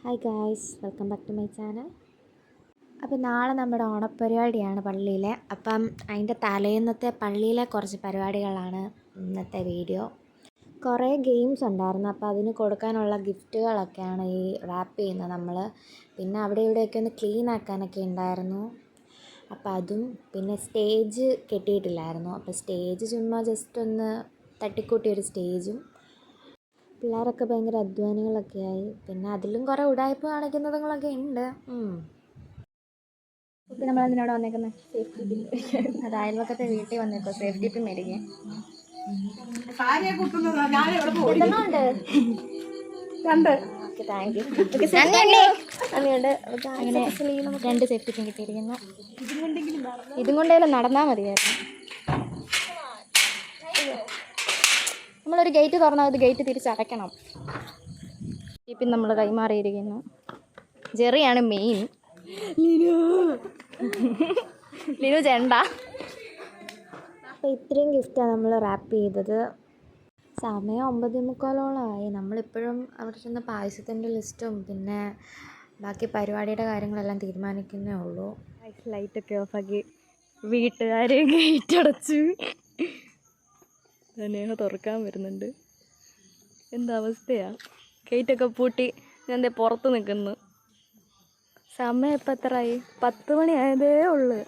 Hi guys, welcome back to my channel. അപ്പോൾ നാളെ നമ്മുടെ ഓണപ്പരിപാടിയാണ് പള്ളിയിലെ. അപ്പം അതിൻ്റെ തലേന്നത്തെ പള്ളിയിലെ കുറച്ച് പരിപാടികളാണ് ഇന്നത്തെ വീഡിയോ. കുറേ ഗെയിംസ് ഉണ്ടായിരുന്നു, അപ്പോൾ അതിന് കൊടുക്കാനുള്ള ഗിഫ്റ്റുകളൊക്കെയാണ് ഈ റാപ്പ് ചെയ്യുന്നത് നമ്മൾ. പിന്നെ അവിടെ ഇവിടെയൊക്കെ ഒന്ന് ക്ലീൻ ആക്കാനൊക്കെ ഉണ്ടായിരുന്നു. അപ്പോൾ അതും പിന്നെ സ്റ്റേജ് കെട്ടിയിട്ടില്ലായിരുന്നു. അപ്പോൾ സ്റ്റേജ് ചുമ്മാ ജസ്റ്റ് ഒന്ന് തട്ടിക്കൂട്ടിയൊരു സ്റ്റേജും. പിള്ളേരൊക്കെ ഭയങ്കര അധ്വാനികളൊക്കെ ആയി. പിന്നെ അതിലും കുറേ ഉടായ്പ കാണിക്കുന്നതുങ്ങളൊക്കെ ഉണ്ട്. ഇപ്പം നമ്മളെന്തിനോട് വന്നേക്കുന്നത്? Safety pin. അത് അയൽവക്കത്തെ വീട്ടിൽ വന്നേക്കോ സേഫ്റ്റി പിൻ മേടിക്കാൻ. Okay, thank you. അങ്ങനെയുണ്ട്. അങ്ങനെ 2 സേഫ്റ്റി പിൻ കിട്ടിയിരിക്കുന്നു. ഇതും കൊണ്ടേലും നടന്നാൽ മതിയായിരുന്നു. നമ്മളൊരു ഗേറ്റ് തുറന്നാൽ അത് ഗേറ്റ് തിരിച്ചടയ്ക്കണം. ഇപ്പം നമ്മൾ കൈമാറിയിരിക്കുന്നു. ജെറിയാണ് മെയിൻ. ലിനു ചെണ്ട. അപ്പോൾ ഇത്രയും ഗിഫ്റ്റാണ് നമ്മൾ റാപ്പ് ചെയ്തത്. സമയം 9:45 നമ്മളിപ്പോഴും അവിടെ ചെന്ന് പായസത്തിൻ്റെ ലിസ്റ്റും പിന്നെ ബാക്കി പരിപാടിയുടെ കാര്യങ്ങളെല്ലാം തീരുമാനിക്കുന്നേ ഉള്ളൂ. ലൈറ്റൊക്കെ ഓഫാക്കി വീട്ടുകാർ ഗേറ്റ് അടച്ചു. നേഹ തുറക്കാൻ വരുന്നുണ്ട്. എന്താവസ്ഥയാണ്? ഗേറ്റൊക്കെ പൂട്ടി ഞാൻ പുറത്ത് നിൽക്കുന്നു. സമയം ഇപ്പം എത്രയായി? 10 മണി ആയതേ ഉള്ളു.